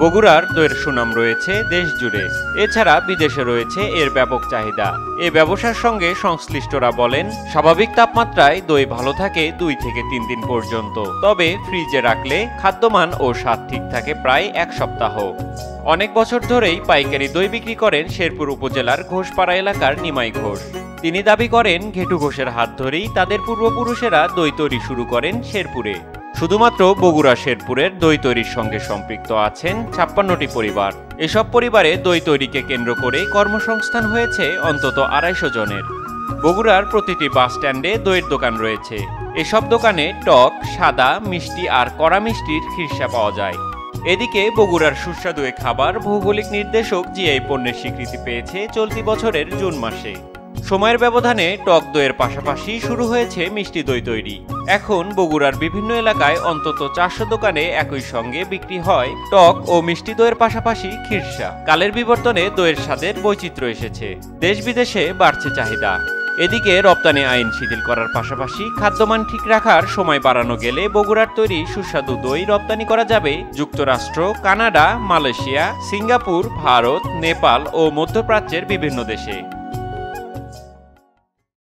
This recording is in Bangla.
বগুড়ার দইয়ের সুনাম রয়েছে দেশ জুড়ে, এছাড়া বিদেশে রয়েছে এর ব্যাপক চাহিদা। এ ব্যবসার সঙ্গে সংশ্লিষ্টরা বলেন, স্বাভাবিক তাপমাত্রায় দই ভালো থাকে 2 থেকে 3 দিন পর্যন্ত, তবে ফ্রিজে রাখলে খাদ্যমান ও স্বাদ ঠিক থাকে প্রায় 1 সপ্তাহ। অনেক বছর ধরেই পাইকারি দই বিক্রি করেন শেরপুর উপজেলার ঘোষপাড়া এলাকার নিমাই ঘোষ। তিনি দাবি করেন, ঘেটু ঘোষের হাত ধরেই তাদের পূর্বপুরুষেরা দই তৈরি শুরু করেন শেরপুরে। শুধুমাত্র বগুড়া শেরপুরের দই তৈরির সঙ্গে সম্পৃক্ত আছেন 56টি পরিবার। এসব পরিবারে দই তৈরিকে কেন্দ্র করে কর্মসংস্থান হয়েছে অন্তত 250 জনের। বগুড়ার প্রতিটি বাস স্ট্যান্ডে দইয়ের দোকান রয়েছে। এসব দোকানে টক, সাদা, মিষ্টি আর কড়া মিষ্টির খিরসা পাওয়া যায়। এদিকে বগুড়ার সুস্বাদু এ খাবার ভৌগোলিক নির্দেশক জিআই পণ্যের স্বীকৃতি পেয়েছে চলতি বছরের জুন মাসে। সময়ের ব্যবধানে টক দইয়ের পাশাপাশি শুরু হয়েছে মিষ্টি দই তৈরি। এখন বগুড়ার বিভিন্ন এলাকায় অন্তত 400 দোকানে একই সঙ্গে বিক্রি হয় টক ও মিষ্টি দইয়ের পাশাপাশি খিরসা। কালের বিবর্তনে দইয়ের স্বাদের বৈচিত্র্য এসেছে, দেশ বিদেশে বাড়ছে চাহিদা। এদিকে রপ্তানি আইন শিথিল করার পাশাপাশি খাদ্যমান ঠিক রাখার সময় বাড়ানো গেলে বগুড়ার তৈরি সুস্বাদু দই রপ্তানি করা যাবে যুক্তরাষ্ট্র, Canada, Malaysia, Singapore, Bharat, Nepal ও মধ্যপ্রাচ্যের বিভিন্ন দেশে।